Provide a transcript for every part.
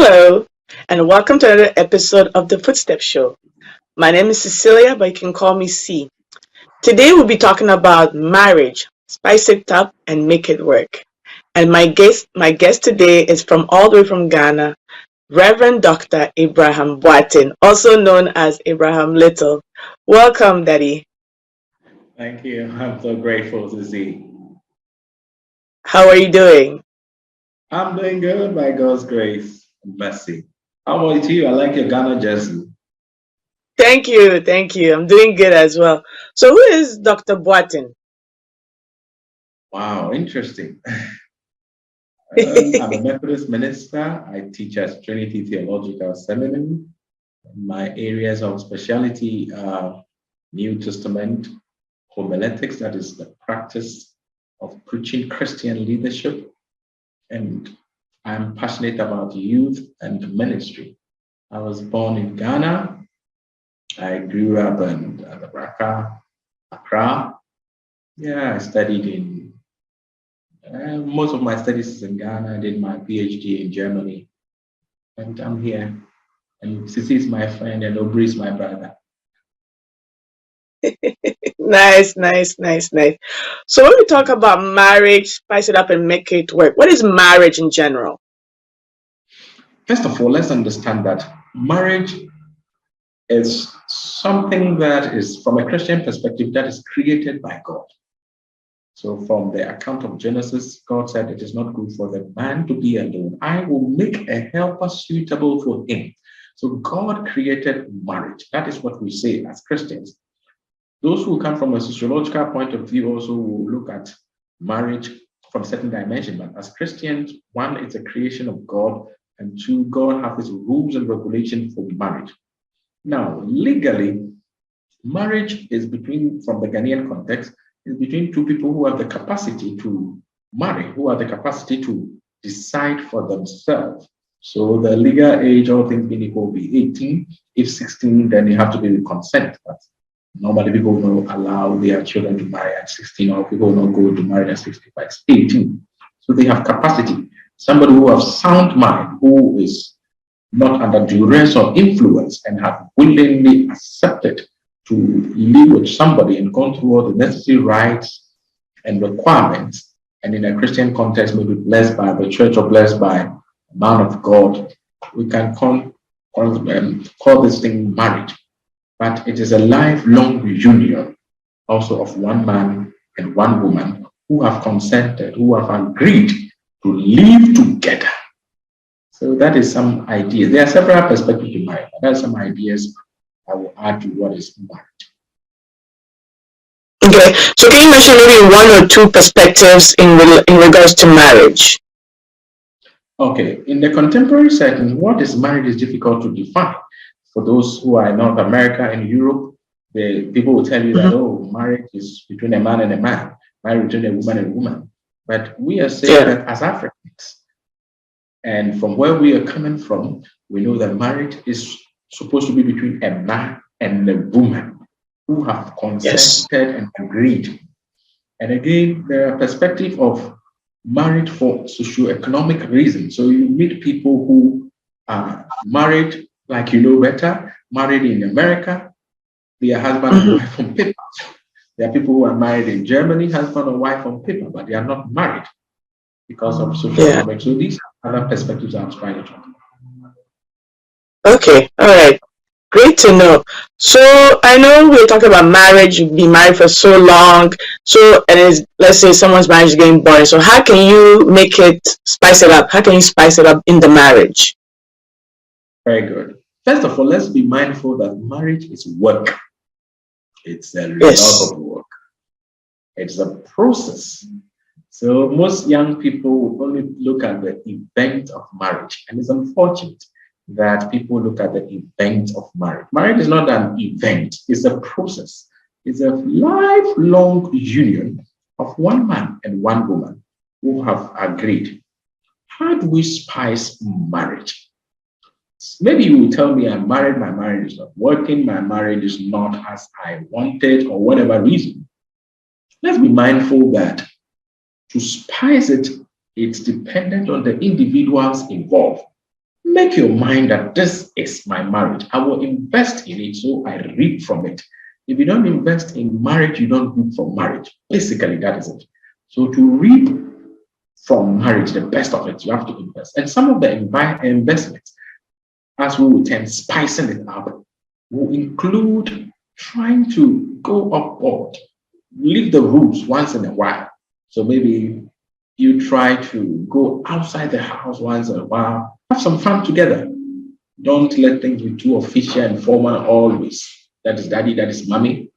Hello, and welcome to another episode of the Footstep Show. My name is Cecilia, but you can call me C. Today we'll be talking about marriage, spice it up and make it work. And my guest today is from all the way from Ghana, Reverend Dr. Abraham Boateng, also known as Abraham Little. Welcome, Daddy. Thank you. I'm so grateful to see. How are you doing? I'm doing good by God's grace and mercy. How about you? I like your Ghana jersey. Thank you, thank you. I'm doing good as well. So who is Dr. Boateng? Wow, interesting. I'm a Methodist minister. I teach at Trinity Theological Seminary. My areas of specialty are New Testament homiletics, that is the practice of preaching Christian leadership. And I'm passionate about youth and ministry. I was born in Ghana. I grew up in Accra. Yeah, I studied in, most of my studies is in Ghana. I did my PhD in Germany. And I'm here. And Sisi is my friend and Obri is my brother. Nice, nice, nice, nice. So when we talk about marriage, spice it up and make it work, what is marriage in general? First of all, let's understand that marriage is something that is, from a Christian perspective, that is created by God. So from the account of Genesis, God said it is not good for the man to be alone. I will make a helper suitable for him. So God created marriage. That is what we say as Christians. Those who come from a sociological point of view also will look at marriage from a certain dimension. But as Christians, one, it's a creation of God, and two, God has his rules and regulations for marriage. Now, legally, marriage is between, from the Ghanaian context, is between two people who have the capacity to marry, who have the capacity to decide for themselves. So the legal age, all things being equal, will be 18. If 16, then you have to be with consent. But normally people will not allow their children to marry at 16, or people will not go to marry at 65, 18. So they have capacity. Somebody who has sound mind, who is not under duress or influence and have willingly accepted to live with somebody and gone through all the necessary rights and requirements, and in a Christian context, maybe blessed by the church or blessed by a man of God, we can call this thing marriage. But it is a lifelong union also of one man and one woman who have consented, who have agreed to live together. So that is some ideas. There are several perspectives to marriage. There are some ideas I will add to what is marriage. Okay, so can you mention maybe one or two perspectives in regards to marriage? Okay, in the contemporary setting, what is marriage is difficult to define. For those who are in North America and Europe, the people will tell you that, oh, marriage is between a man and a man, marriage between a woman and a woman. But we are saying that as Africans, and from where we are coming from, we know that marriage is supposed to be between a man and a woman who have consented and agreed. And again, there are perspective of marriage for socioeconomic reasons. So you meet people who are married, like you know better, married in America, they are husband and wife on paper. There are people who are married in Germany, husband and wife on paper, but they are not married because of socioeconomic. So these are other perspectives I'm trying to talk about. Okay, all right. Great to know. So I know we're talking about marriage, you've been married for so long. So, and let's say someone's marriage is getting boring. So how can you make it, spice it up? How can you spice it up in the marriage? Very good. First of all, let's be mindful that marriage is work. It's a lot of work. It's a process. So most young people will only look at the event of marriage. And it's unfortunate that people look at the event of marriage. Marriage is not an event, it's a process. It's a lifelong union of one man and one woman who have agreed. How do we spice marriage? Maybe you will tell me I'm married, my marriage is not working, my marriage is not as I wanted, or whatever reason. Let's be mindful that to spice it, it's dependent on the individuals involved. Make your mind that this is my marriage. I will invest in it so I reap from it. If you don't invest in marriage, you don't reap from marriage. Basically, that is it. So to reap from marriage, the best of it, you have to invest. And some of the investments, as we will tend spicing it up, will include trying to go up board, leave the rules once in a while. So maybe you try to go outside the house once in a while, have some fun together. Don't let things be too official and formal always. That is daddy, that is mommy.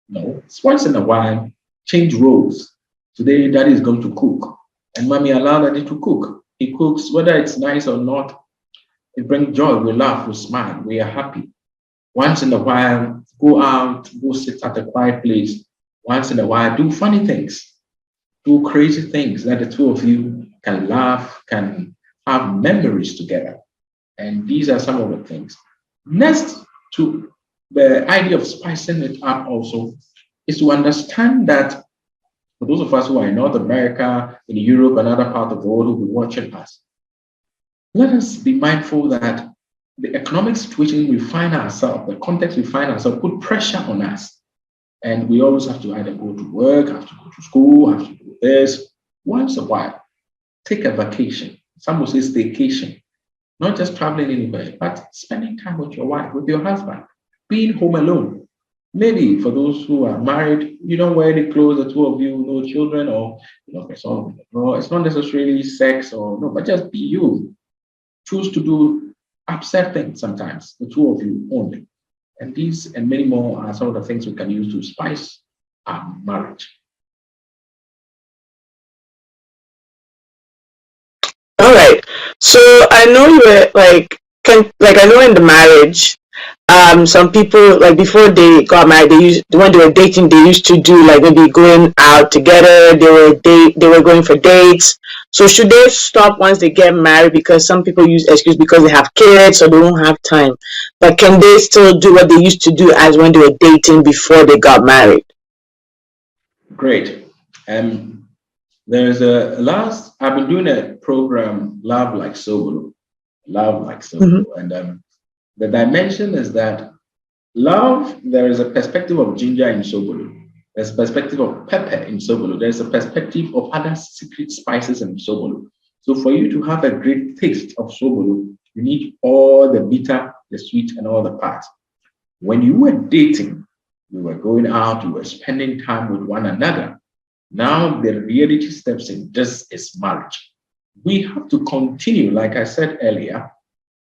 No, it's once in a while, change roles. Today, daddy is going to cook, and mommy allow daddy to cook. He cooks, whether it's nice or not, it brings joy. We laugh, we smile, we are happy. Once in a while, go out, go sit at a quiet place. Once in a while, do funny things, do crazy things that the two of you can laugh, can have memories together. And these are some of the things. Next to the idea of spicing it up also is to understand that for those of us who are in North America, in Europe, and other parts of the world who will be watching us, let us be mindful that the economic situation we find ourselves, the context we find ourselves, put pressure on us. And we always have to either go to work, have to go to school, have to do this. Once a while, take a vacation. Some will say staycation. Not just traveling anywhere, but spending time with your wife, with your husband, being home alone. Maybe for those who are married, you don't wear any clothes, the two of you, no children, or it's not necessarily sex or no, but just be you. Choose to do upset things sometimes, the two of you only. And these and many more are some of the things we can use to spice our marriage. All right. So I know you were I know in the marriage, some people like before they got married, when they were dating, they used to do like maybe going out together. They were going for dates. So should they stop once they get married because some people use excuse because they have kids or they don't have time? But can they still do what they used to do as when they were dating before they got married? Great. There's I've been doing a program, Love Like Sobolo. Love Like Sobolo. Mm-hmm. And the dimension is that love, there is a perspective of ginger in Sobolo. There's a perspective of pepper in Sobolo. There's a perspective of other secret spices in Sobolo. So for you to have a great taste of Sobolo, you need all the bitter, the sweet, and all the parts. When you were dating, you were going out, you were spending time with one another. Now the reality steps in. This is marriage. We have to continue, like I said earlier,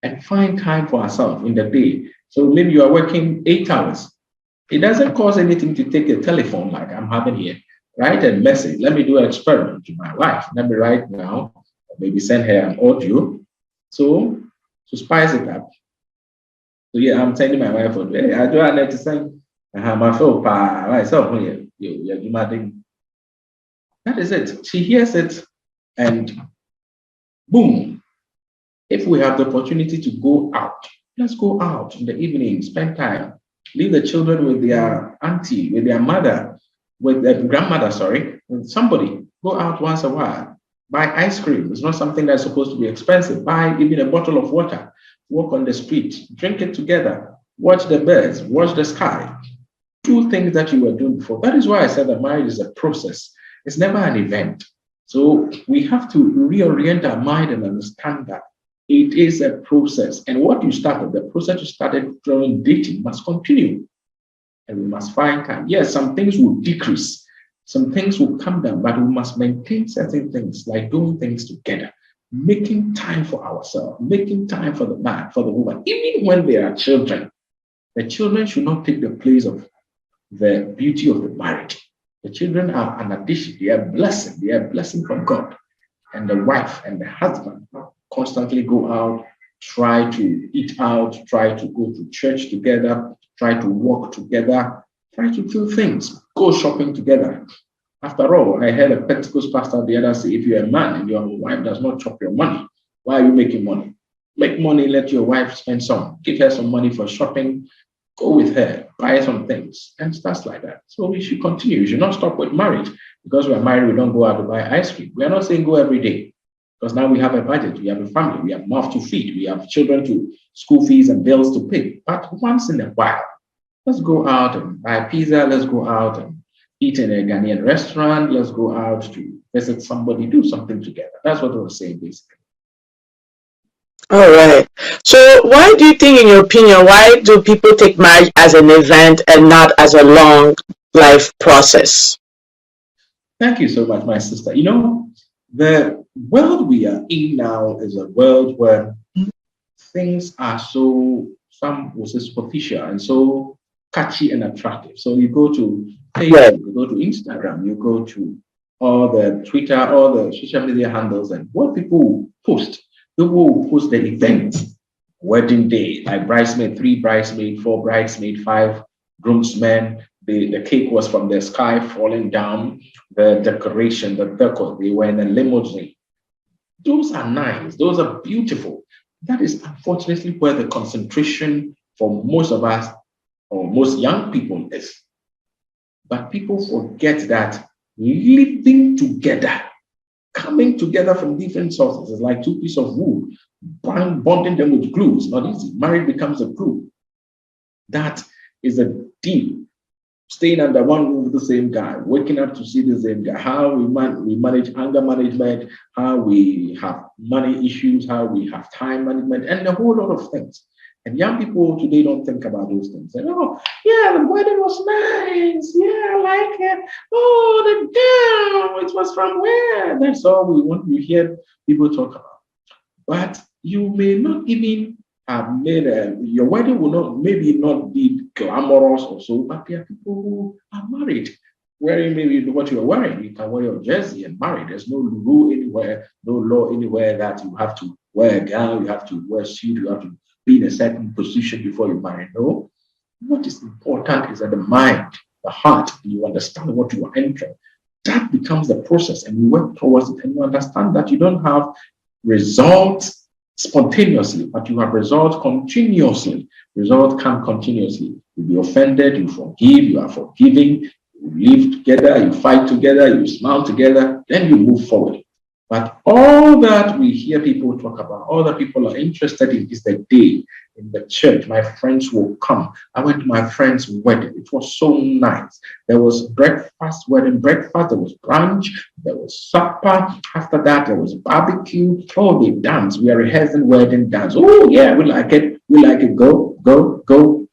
and find time for ourselves in the day. So maybe you are working 8 hours. It doesn't cost anything to take a telephone like I'm having here. Write a message. Let me do an experiment to my wife. Let me write now, maybe send her an audio. So to spice it up. So yeah, I'm sending my wife audio. Hey, I do I need to send my phone myself here. That is it. She hears it and boom. If we have the opportunity to go out, let's go out in the evening, spend time. Leave the children with their auntie, with their mother, with their grandmother, with somebody. Go out once a while. Buy ice cream. It's not something that's supposed to be expensive. Buy even a bottle of water. Walk on the street. Drink it together. Watch the birds. Watch the sky. Do things that you were doing before. That is why I said that marriage is a process. It's never an event. So we have to reorient our mind and understand that it is a process. And what you started, the process you started during dating must continue. And we must find time. Yes, some things will decrease. Some things will come down, but we must maintain certain things, like doing things together, making time for ourselves, making time for the man, for the woman. Even when they are children, the children should not take the place of the beauty of the marriage. The children are an addition. They are a blessing. They are a blessing from God. And the wife and the husband constantly go out, try to eat out, try to go to church together, try to walk together, try to do things, go shopping together. After all, I heard a Pentecost pastor the other say, if you're a man and your wife does not chop your money, why are you making money? Make money, let your wife spend some, give her some money for shopping, go with her, buy some things, and stuff like that. So we should continue. We should not stop with marriage. Because we're married, we don't go out to buy ice cream. We are not saying go every day. Because now we have a budget, we have a family, we have mouth to feed, we have children to school fees and bills to pay. But once in a while, let's go out and buy pizza, let's go out and eat in a Ghanaian restaurant, let's go out to visit somebody, do something together. That's what I was saying basically. All right. So why do you think, in your opinion, why do people take marriage as an event and not as a long life process? Thank you so much, my sister. You know, the world we are in now is a world where things are so, some will say superficial and so catchy and attractive. So you go to Facebook, you go to Instagram, you go to all the Twitter, all the social media handles, and what people post. People will post the event, wedding day, like bridesmaid, 3 bridesmaid, 4 bridesmaid, 5 groomsmen. The cake was from the sky falling down, the decoration, the decor, they were in a limousine. Those are nice, those are beautiful. That is unfortunately where the concentration for most of us, or most young people, is. But people forget that living together, coming together from different sources, is like 2 pieces of wood, bonding them with glue. It's not easy. Marriage becomes a glue. That is a deal. Staying under one roof with the same guy, waking up to see the same guy, how we manage anger management, how we have money issues, how we have time management, and a whole lot of things. And young people today don't think about those things. They oh, yeah, the wedding was nice. Yeah, I like it. Oh, the gown, it was from where? That's all we want to hear people talk about. But you may not even have made your wedding will not maybe not be glamorous or so, but there are people who are married wearing maybe what you're wearing. You can wear your jersey and marry. There's no rule anywhere, no law anywhere that you have to wear a gown, you have to wear a suit, you have to be in a certain position before you marry. No. What is important is that the mind, the heart, you understand what you are entering. That becomes the process, and you work towards it, and you understand that you don't have results spontaneously, but you have results continuously. Results come continuously. You be offended, you forgive, you are forgiving, you live together, you fight together, you smile together, then you move forward. But all that we hear people talk about, all that people are interested in is the day in the church. My friends will come. I went to my friend's wedding. It was so nice. There was breakfast, wedding breakfast. There was brunch. There was supper. After that, there was barbecue. Oh, they dance. We are rehearsing wedding dance. Oh, yeah, we like it. We like it. Go, go, go.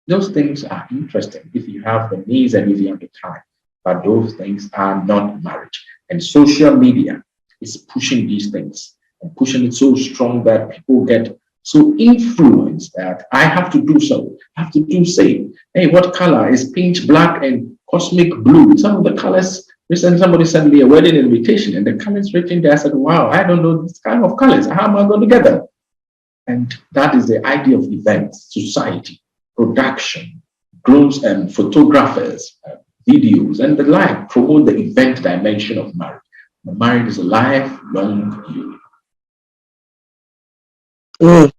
Those things are interesting if you have the needs and if you have the time. But those things are not marriage. And social media is pushing these things and pushing it so strong that people get so influenced that I have to do so, I have to do same. Hey, what color is pink, black, and cosmic blue? Some of the colors, recently somebody sent me a wedding invitation and the colors written there. I said, wow, I don't know this kind of colors. How am I going to get them? And that is the idea of events, society, production, grooms and photographers, videos, and the like promote the event dimension of marriage. Marriage is a lifelong union.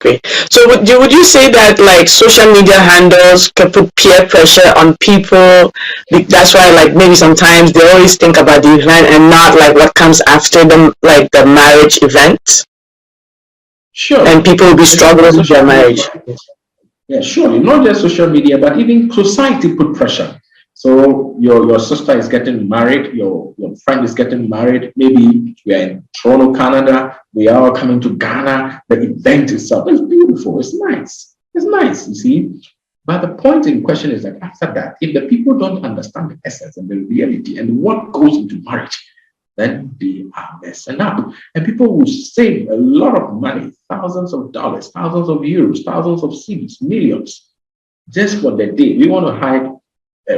Great. So would you say that like social media handles can put peer pressure on people? That's why like maybe sometimes they always think about the event and not like what comes after them, like the marriage event. Sure. And people will be struggling with their marriage. Yeah, surely. Not just social media, but even society put pressure. So your sister is getting married, your friend is getting married. Maybe we are in Toronto, Canada. We are all coming to Ghana. The event itself is beautiful. It's nice. It's nice, you see. But the point in question is that after that, if the people don't understand the essence and the reality and what goes into marriage, then they are messing up. And people will save a lot of money, thousands of dollars, thousands of euros, thousands of cedis, millions, just for the day. We want to hide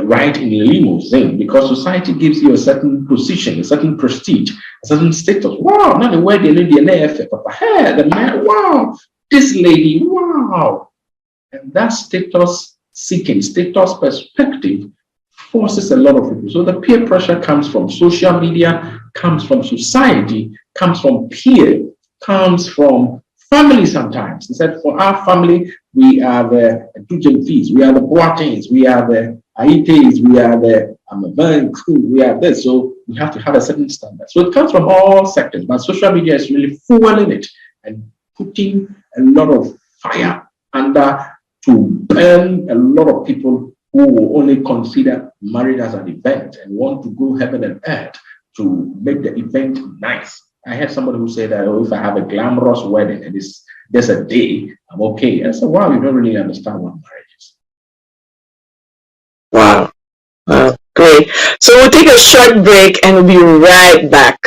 ride in a limousine because society gives you a certain position, a certain prestige, a certain status. Wow, not the way they live the hey, the man, wow, this lady, wow. And that status seeking, status perspective forces a lot of people. So the peer pressure comes from social media, comes from society, comes from peer, comes from family sometimes. He said, for our family, we are the fees, we are the BOATENGs, we are the Aites, we are the we are this. So we have to have a certain standard. So it comes from all sectors, but social media is really fueling it and putting a lot of fire under to burn a lot of people who will only consider marriage as an event and want to go heaven and earth to make the event nice. I had somebody who said that, oh, if I have a glamorous wedding and it's just a day, I'm okay. I said, wow, you don't really understand what marriage is. Wow. Great. So we'll take a short break and we'll be right back.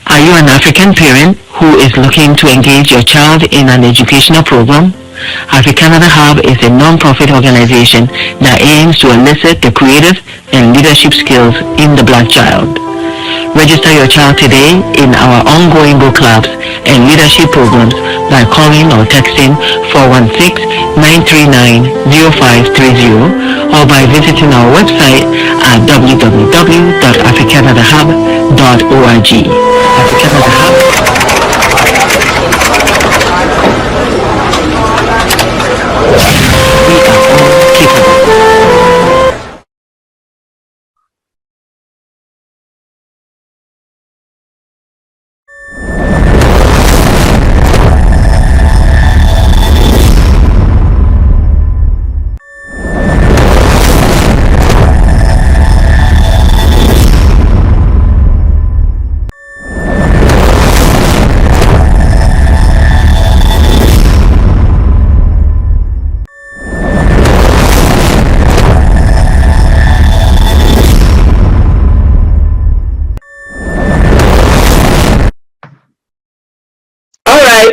Are you an African parent who is looking to engage your child in an educational program? Africanada Hub is a non-profit organization that aims to elicit the creative and leadership skills in the Black child. Register your child today in our ongoing book clubs and leadership programs by calling or texting 416-939-0530 or by visiting our website at www.africanadahub.org. Africanada Hub. We are all capable.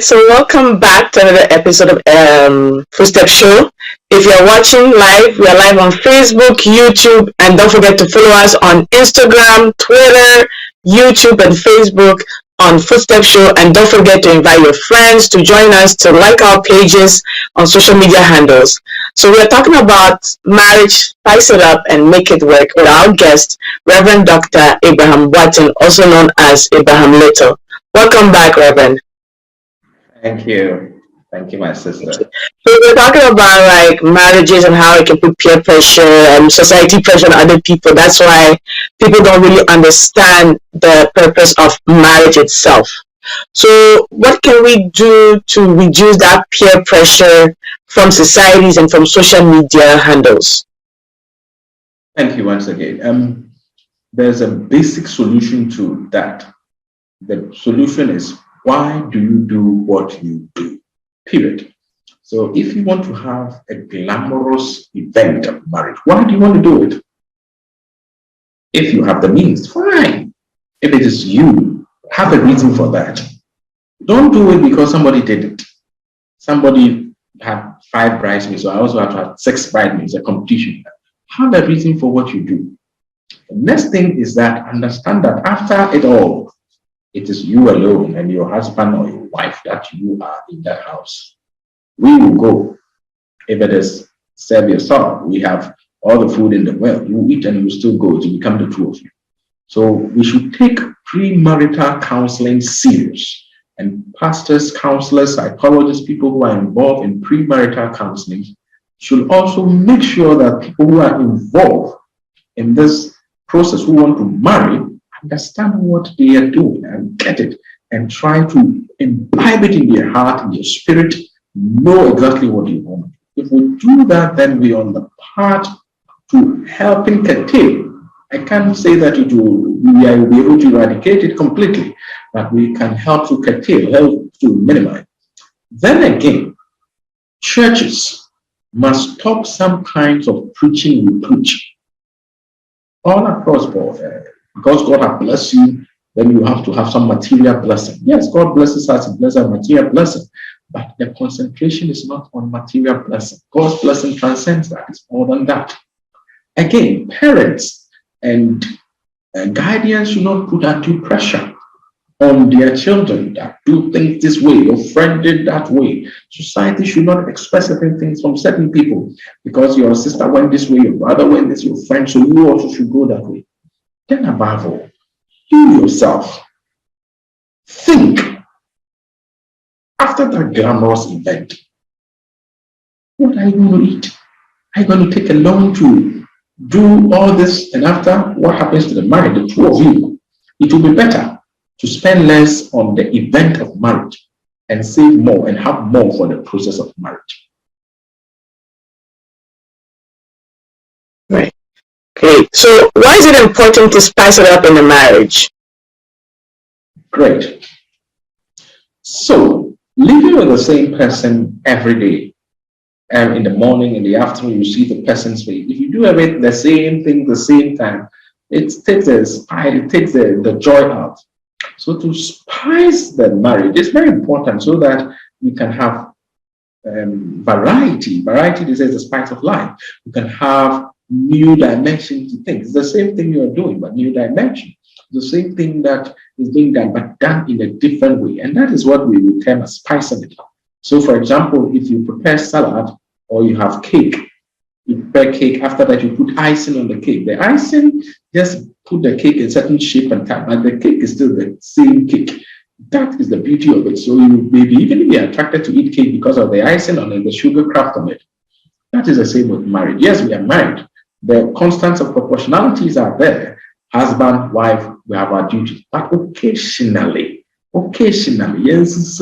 So welcome back to another episode of Footstep Show. If you're watching live, we are live on Facebook, YouTube, and don't forget to follow us on Instagram, Twitter, YouTube, and Facebook on Footstep Show. And don't forget to invite your friends to join us to like our pages on social media handles. So we are talking about marriage, spice it up, and make it work with our guest, Reverend Dr. Abraham BOATENG, also known as Abraham Little. Welcome back, Reverend. Thank you. Thank you, my sister. So we're talking about like marriages and how it can put peer pressure and society pressure on other people. That's why people don't really understand the purpose of marriage itself. So what can we do to reduce that peer pressure from societies and from social media handles? Thank you once again. There's a basic solution to that. The solution is, why do you do what you do? Period. So if you want to have a glamorous event of marriage, why do you want to do it? If you have the means, fine. If it is you, have a reason for that. Don't do it because somebody did it. Somebody had 5 bridesmaids, so I also have to have 6 bridesmaids, a competition. Have a reason for what you do. The next thing is that understand that after it all, it is you alone and your husband or your wife that you are in that house. We will go. If it is serve yourself, we have all the food in the world. You eat and you still go to become the 2 of you. So we should take premarital counseling serious. And pastors, counselors, psychologists, people who are involved in premarital counseling should also make sure that people who are involved in this process who want to marry understand what they are doing and get it and try to imbibe it in their heart, in their spirit, know exactly what you want. If we do that, then we are on the path to helping curtail. I can't say that we will be able to eradicate it completely, but we can help to curtail, help to minimize. Then again, churches must stop some kinds of preaching we preach all across board. Because God has blessed you, then you have to have some material blessing. Yes, God blesses us and blesses our material blessing, but the concentration is not on material blessing. God's blessing transcends that. It's more than that. Again, parents and guardians should not put undue pressure on their children that do things this way, your friend did that way. Society should not expect certain things from certain people because your sister went this way, your brother went this, your friend, so you also should go that way. Then above all, you yourself think after that glamorous event, What are you going to eat? Are you going to take a loan to do all this? And after, what happens to the marriage, the two of you? It will be better to spend less on the event of marriage and save more and have more for the process of marriage. Right. Great. So why is it important to spice it up in a marriage? Great. So living with the same person every day, and in the morning, in the afternoon, you see the person's face. If you do everything the same thing the same time, it takes the spice, it takes the joy out. So to spice the marriage is very important so that you can have variety. Variety is the spice of life. You can have new dimension to things. It's the same thing you're doing, but new dimension. The same thing that is being done, but done in a different way. And that is what we would term as spicing it up. So, for example, if you prepare salad or you have cake, you prepare cake, after that you put icing on the cake. The icing just put the cake in certain shape and type, but the cake is still the same cake. That is the beauty of it. So you maybe even be attracted to eat cake because of the icing on it, the sugar craft on it. That is the same with marriage. Yes, we are married. The constants of proportionalities are there. Husband, wife, we have our duties. But occasionally, yes,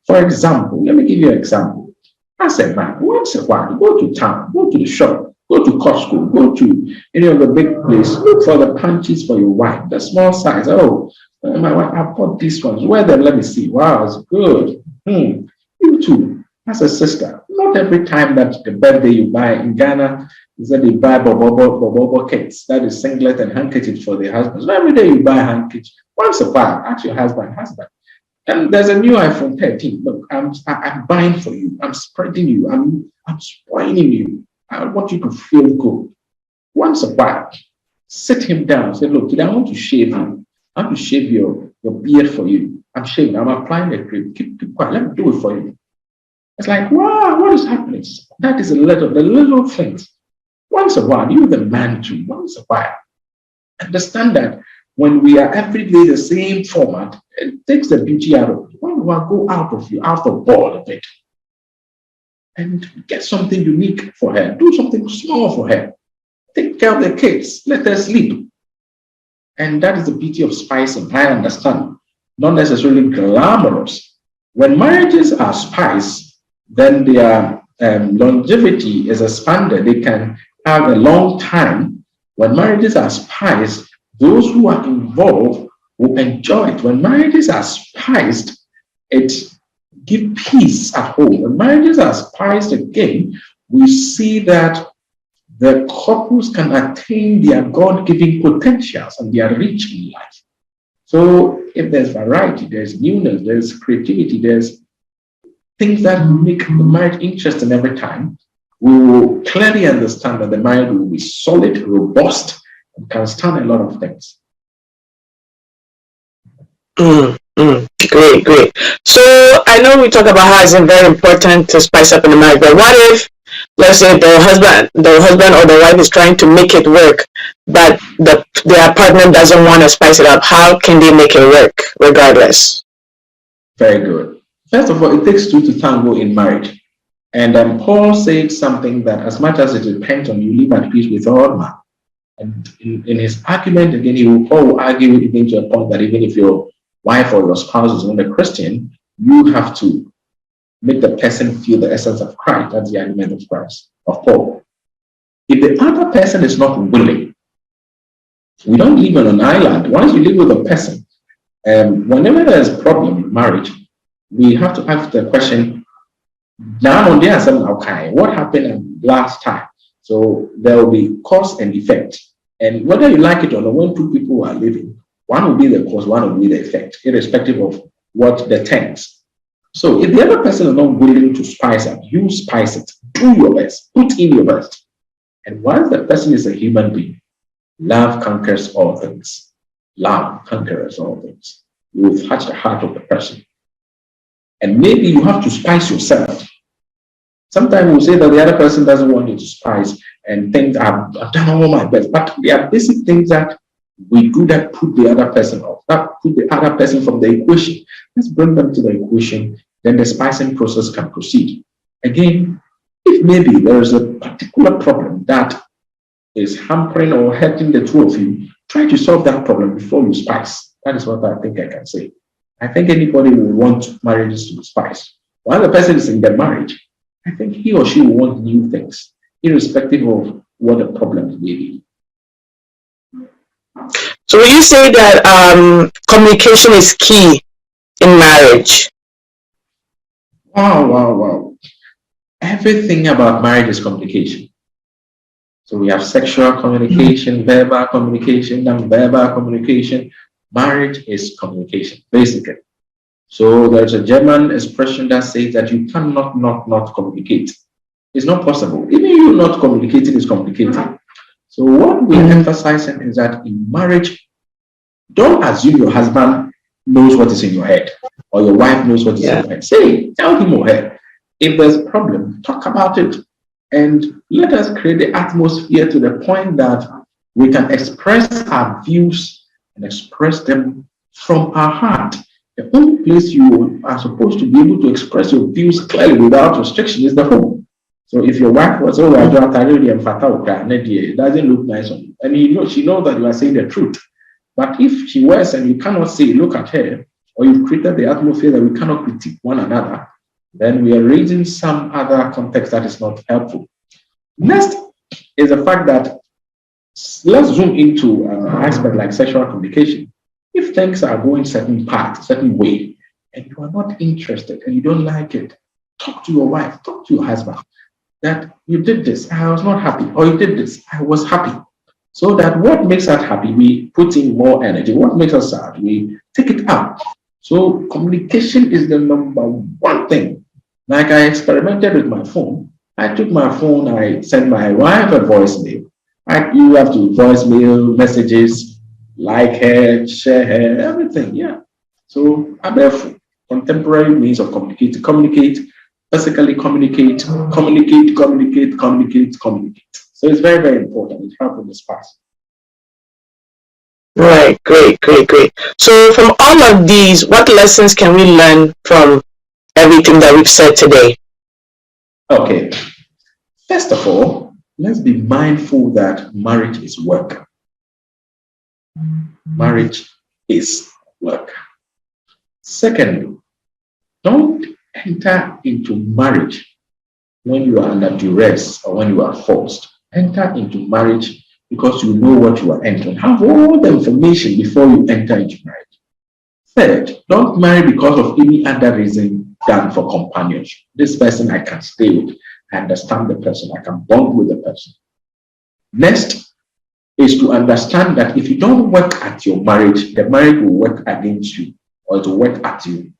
for example, let me give you an example. As a man, once a while, go to town, go to the shop, go to Costco, go to any of the big places, look for the punches for your wife, the small size. Oh, my wife, I bought these ones. Wear them, let me see. Wow, it's good. You too, as a sister, not every time that the birthday you buy in Ghana is that they buy bobo kits. That is singlet and handkerchief for the husbands. Not every day you buy handkerchief. Once a while, ask your husband. And there's a new iPhone 13. Look, I'm buying for you. I'm spreading you. I'm spoiling you. I want you to feel good. Once a while, sit him down. Say, look, today I want to shave you. I want to shave your beard for you. I'm shaving. I'm applying the cream. Keep quiet. Let me do it for you. It's like, wow, what is happening? That is the little things. Once a while, you the man too. Once a while, understand that when we are every day the same format, it takes the beauty out of it. One will go out of ball a bit, and get something unique for her. Do something small for her. Take care of the kids. Let her sleep. And that is the beauty of spicing. I understand. Not necessarily glamorous. When marriages are spiced, then their longevity is expanded. They can have a long time. When marriages are spiced, those who are involved will enjoy it. When marriages are spiced, it gives peace at home. When marriages are spiced again, we see that the couples can attain their God-given potentials and they are rich in life. So if there's variety, there's newness, there's creativity, there's things that make the marriage interesting every time, we will clearly understand that the marriage will be solid, robust, and can stand a lot of things. Great. So I know we talk about how it's very important to spice up in the marriage, but what if, let's say, the husband or the wife is trying to make it work, but their partner doesn't want to spice it up? How can they make it work regardless? Very good. First of all, it takes two to tango in marriage. And Paul said something that as much as it depends on you, live at peace with all men. And in his argument, again, Paul will argue even to a point that even if your wife or your spouse is not a Christian, you have to make the person feel the essence of Christ. That's the argument of Christ, of Paul. If the other person is not willing, we don't live on an island. Once you live with a person, whenever there's a problem in marriage, we have to ask the question, now on there, okay, what happened last time? So there will be cause and effect. And whether you like it or not, when two people are living, one will be the cause, one will be the effect, irrespective of what the terms. So if the other person is not willing to spice up, you spice it. Do your best. Put in your best. And once the person is a human being, love conquers all things. Love conquers all things. You will touch the heart of the person. And maybe you have to spice yourself. Sometimes we'll say that the other person doesn't want you to spice and think I've done all my best. But there are basic things that we do that put the other person off, that put the other person from the equation. Let's bring them to the equation, then the spicing process can proceed. Again, If maybe there is a particular problem that is hampering or hurting the two of you, try to solve that problem before you spice. That is what I think I can say. I think anybody will want marriages to be spiced. While the person is in the marriage, I think he or she will want new things, irrespective of what the problems may be. So will you say that communication is key in marriage? Wow. Everything about marriage is communication. So we have sexual communication, verbal communication, non-verbal communication. Marriage is communication, basically. So there's a German expression that says that you cannot not communicate. It's not possible. Even you not communicating is complicated. So what we're emphasizing is that in marriage, don't assume your husband knows what is in your head or your wife knows what is in your head. Say, tell him or her. If there's a problem, talk about it. And let us create the atmosphere to the point that we can express our views and express them from our heart. The only place you are supposed to be able to express your views clearly without restriction is the home. So if your wife was, oh, it doesn't look nice on you, and she knows that you are saying the truth. But if she was and you cannot say, look at her, or you've created the atmosphere that we cannot critique one another, then we are raising some other context that is not helpful. Next is the fact that let's zoom into an aspect like sexual communication. If things are going certain path, certain way, and you are not interested and you don't like it, talk to your wife, talk to your husband that you did this, I was not happy, or you did this, I was happy. So that what makes us happy, we put in more energy. What makes us sad, we take it out. So communication is the number one thing. Like I experimented with my phone. I took my phone, I sent my wife a voicemail. You have to voicemail messages, like her, share her, everything. Yeah. So I have contemporary means of communicate, physically communicate. So it's very, very important. It helps in this past. Right, great. So from all of these, what lessons can we learn from everything that we've said today? Okay. First of all, let's be mindful that marriage is work. Marriage is work. Secondly, don't enter into marriage when you are under duress or when you are forced. Enter into marriage because you know what you are entering. Have all the information before you enter into marriage. Third, don't marry because of any other reason than for companionship. This person I can stay with. I understand the person. I can bond with the person. Next is to understand that if you don't work at your marriage, the marriage will work against you or it will work at you.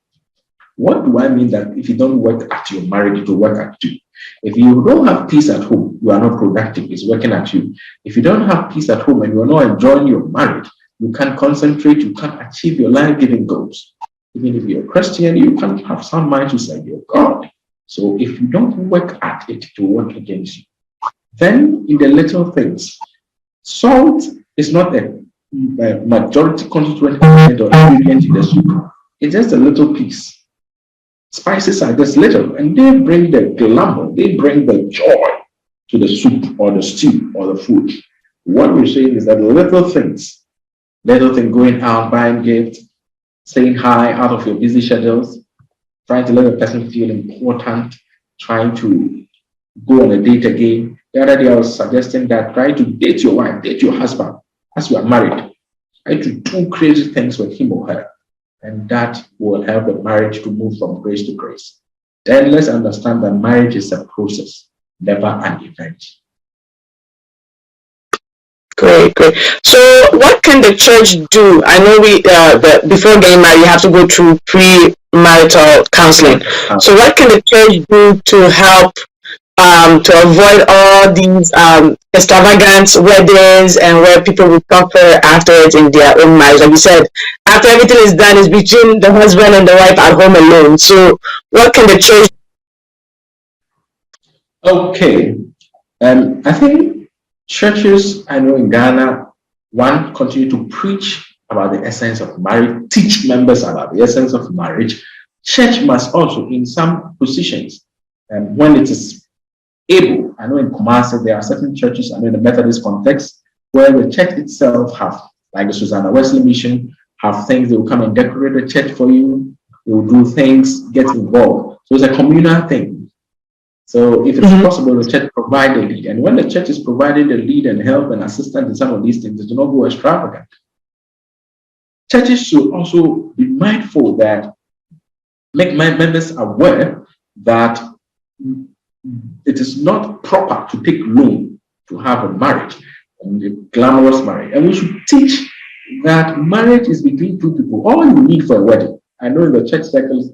What do I mean that if you don't work at your marriage, it will work at you? If you don't have peace at home, you are not productive. It's working at you. If you don't have peace at home and you are not enjoying your marriage, you can't concentrate, you can't achieve your life-giving goals. Even if you're a Christian, you can't have sound mind to serve your God. So if you don't work at it, it will work against you. Then in the little things, salt is not a majority constituent element or ingredient in the soup. It's just a little piece. Spices are just little, and they bring the glamour, they bring the joy to the soup or the stew or the food. What we're saying is that little thing going out, buying gifts, saying hi out of your busy schedules, trying to let a person feel important, trying to go on a date again. The other day I was suggesting that try to date your wife, date your husband as you are married. Try to do crazy things with him or her. And that will help the marriage to move from grace to grace. Then let's understand that marriage is a process, never an event. Great. So what can the church do? I know before getting married, you have to go through pre-marital counseling. So what can the church do to help to avoid all these extravagant weddings and where people will suffer afterwards in their own marriage? Like you said, after everything is done, it's between the husband and the wife at home alone. So what can the church do? Okay. I think churches, I know in Ghana, one, continue to preach about the essence of marriage, teach members about the essence of marriage. Church must also, in some positions, when it is able, I know in Kumasi there are certain churches, I know in the Methodist context, where the church itself have, like the Susanna Wesley Mission, have things, they will come and decorate the church for you, they will do things, get involved. So it's a communal thing. So if it's possible, the church provide the lead. And when the church is providing the lead and help and assistance in some of these things, they do not go extravagant. Churches should also be mindful that, make members aware that it is not proper to take loan to have a marriage, a glamorous marriage. And we should teach that marriage is between two people. All you need for a wedding, I know in the church circles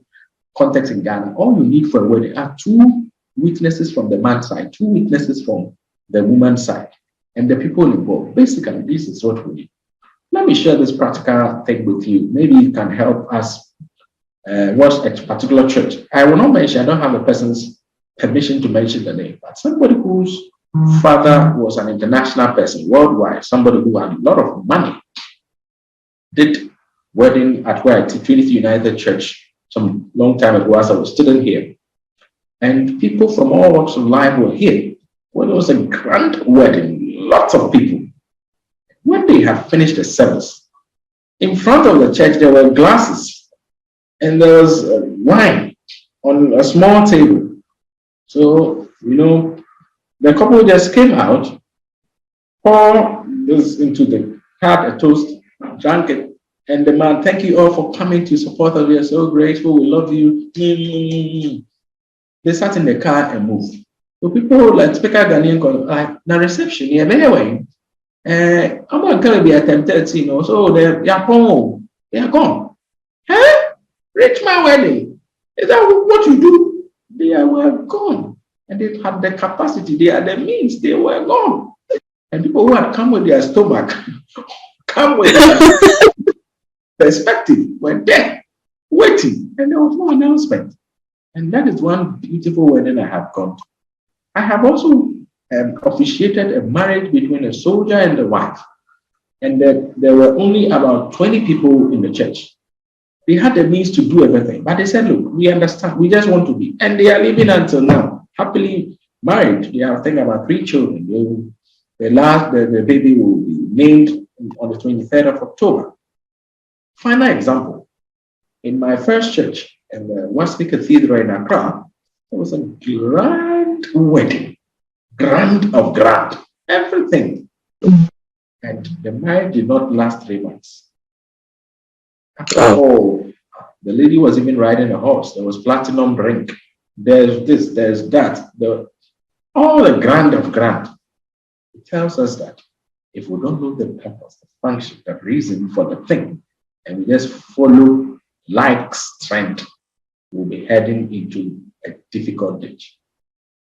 context in Ghana, all you need for a wedding are two witnesses from the man's side, two witnesses from the woman's side, and the people involved. Basically, this is what we need. Let me share this practical thing with you. Maybe it can help us watch a particular church. I will not mention, I don't have a person's permission to mention the name, but somebody whose father was an international person, worldwide, somebody who had a lot of money, did wedding at where Trinity United Church some long time ago as I was student here. And people from all walks of life were here. Well, it was a grand wedding, lots of people. When they had finished the service, in front of the church there were glasses and there was wine on a small table. So, the couple just came out, poured this into the had a toast, drank it, and the man, thank you all for coming to support us. We are so grateful. We love you. They sat in the car and moved. So people like Speaker Ghanaian, like the reception, yeah, anyway, I'm going to be attempted, so they are home. They are gone. Huh? Rich man wedding. Is that what you do? They were gone. And they had the capacity, they had the means, they were gone. And people who had come with their stomach, come with their perspective, were there, waiting, and there was no announcement. And that is one beautiful wedding I have gone to. I have also officiated a marriage between a soldier and a wife. And there were only about 20 people in the church. They had the means to do everything, but they said, look, we understand, we just want to be. And they are living until now, happily married. They are thinking about 3 children. The baby will be named on the 23rd of October. Final example, in my first church, in the Wesley Cathedral in Accra, there was a grand wedding, grand of grand, everything. And the marriage did not last 3 months. After all, the lady was even riding a horse. There was platinum ring. There's this, there's that. All the grand of grand. It tells us that if we don't know the purpose, the function, the reason for the thing, and we just follow life's trend, we'll be heading into a difficult ditch.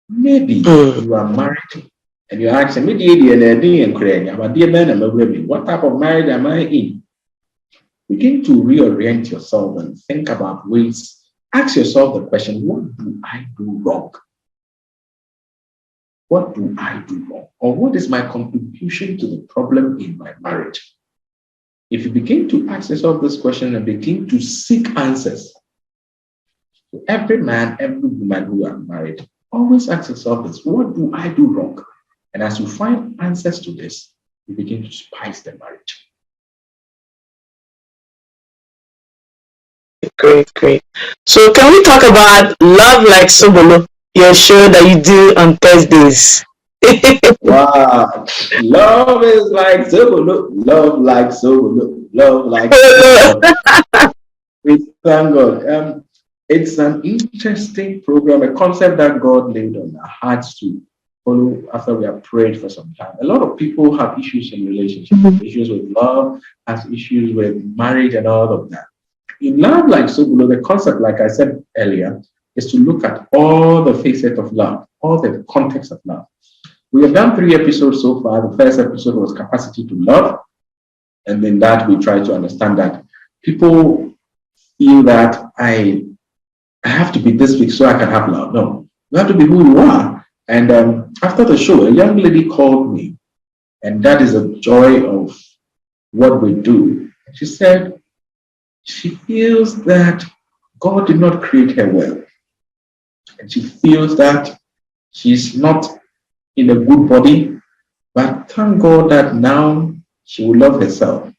Maybe you are married and you're asking me, what type of marriage am I in? Begin to reorient yourself and think about ways. Ask yourself the question, what do I do wrong? What do I do wrong? Or what is my contribution to the problem in my marriage? If you begin to ask yourself this question and begin to seek answers, to every man, every woman who are married, always ask yourself this, what do I do wrong? And as you find answers to this, you begin to spice the marriage. Great. So can we talk about Love Like Sobolo, your show that you do on Thursdays? Wow. Love is like Sobolo, love like Sobolo, love like Sobolo. We thank God. It's an interesting program, a concept that God laid on our hearts to follow after we have prayed for some time. A lot of people have issues in relationships, issues with love, has issues with marriage and all of that. In Love Like Sobolo, the concept, like I said earlier, is to look at all the facets of love, all the context of love. We have done 3 episodes so far. The first episode was capacity to love. And in that, we try to understand that people feel that I have to be this big so I can have love. No, you have to be who you are. And after the show, a young lady called me, and that is a joy of what we do. She said she feels that God did not create her well. And she feels that She's not in a good body, but thank God that now she will love herself.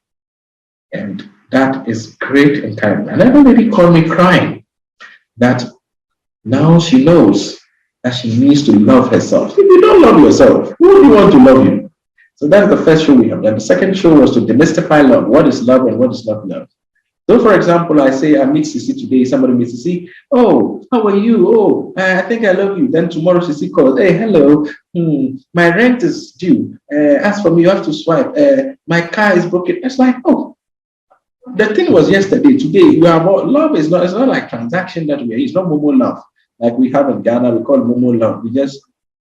And that is great encouragement. And every lady called me crying that now she knows that she needs to love herself. If you don't love yourself, who do you want to love you? So that's the first show we have done. The second show was to demystify love. What is love and what is not love? So, for example, I say I meet Sisi today. Somebody meets Sisi. Oh, how are you? Oh, I think I love you. Then tomorrow Sisi calls. Hey, hello. My rent is due. As for me, you have to swipe. My car is broken. It's like, oh, the thing was yesterday. Today, you are about love. It's not like transaction that we are. It's not Momo love like we have in Ghana. We call Momo love. We just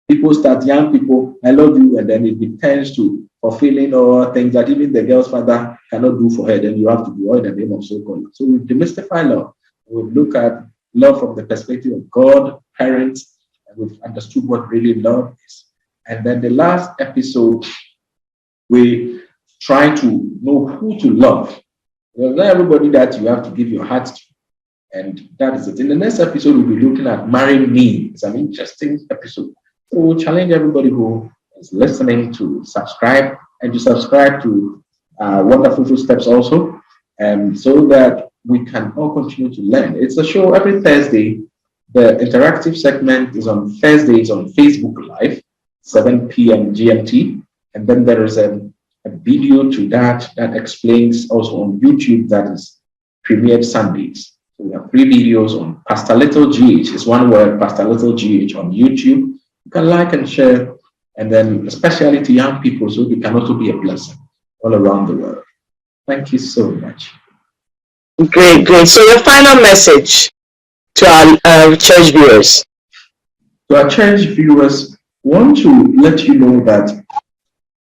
people start, young people, I love you, and then it turns to fulfilling or things that even the girl's father cannot do for her. Then you have to do all in the name of so-called. So we demystify love. We look at love from the perspective of God, parents, and we've understood what really love is. And then the last episode, we try to know who to love. Well, not everybody that you have to give your heart to. And that is it. In the next episode, we'll be looking at Marry Me. It's an interesting episode. So we'll challenge everybody who is listening to subscribe and to subscribe to Wonderful Footsteps also, so that we can all continue to learn. It's a show every Thursday. The interactive segment is on Thursdays on Facebook Live, 7 p.m. GMT. And then there is a video to that explains also on YouTube that is premiered Sundays. So we have 3 videos on Pastor Little GH. It's one word, Pastor Little GH on YouTube. You can like and share, and then especially to young people, so we can also be a blessing all around the world. Thank you so much. Great. So your final message to our church viewers. To our church viewers, want to let you know that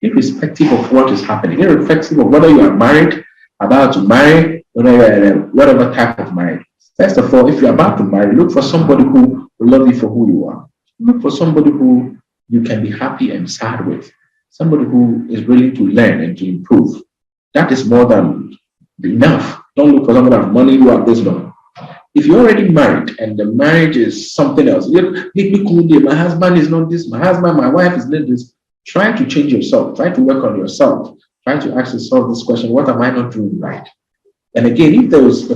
irrespective of what is happening, irrespective of whether you are married, about to marry, whatever type of marriage, first of all, if you're about to marry, look for somebody who will love you for who you are. Look for somebody who you can be happy and sad with, somebody who is willing to learn and to improve. That is more than enough. Don't look for somebody who has money, who have this long. If you're already married and the marriage is something else, my husband is not this, my wife is not this, try to change yourself, try to work on yourself, try to ask yourself this question, what am I not doing right? And again, if there's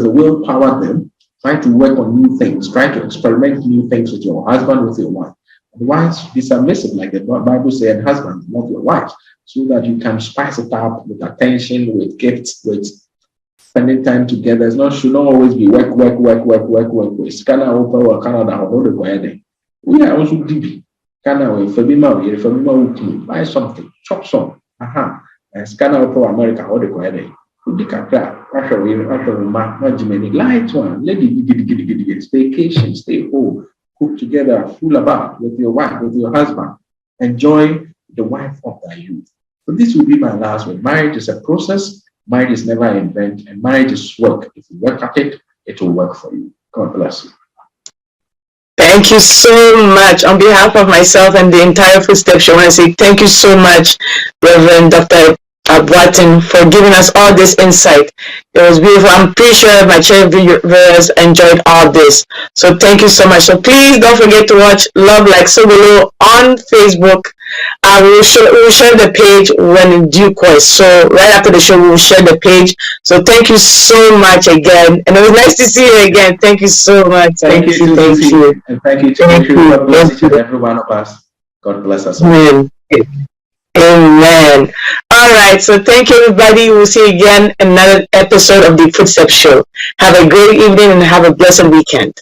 a willpower there, try to work on new things. Try to experiment new things with your husband, with your wife. Otherwise, be submissive, like the Bible says, husband, love your wife, so that you can spice it up with attention, with gifts, with spending time together. Should not always be work. It's kind of open or Canada or the we are also DB. Buy something, chop some. And scan out for America or the light one, lady, vacation, stay home, cook together, fool about with your wife, with your husband, enjoy the wife of thy youth. So this will be my last word. Marriage is a process. Marriage is never an event, and marriage is work. If you work at it, it will work for you. God bless you. Thank you so much. On behalf of myself and the entire Footstep Show, I want to say thank you so much, Reverend Dr. BOATENG, for giving us all this insight. It was beautiful. I'm pretty sure my church viewers enjoyed all this. So thank you so much. So please don't forget to watch Love Like So Below on Facebook. We will share the page when in due course. So right after the show, we will share the page. So thank you so much again. And it was nice to see you again. Thank you so much. Thank you. And thank you to you. God bless each and every one of us. God bless us all. Amen. All right. So thank you, everybody. We'll see you again in another episode of the Footstep Show. Have a great evening and have a blessed weekend.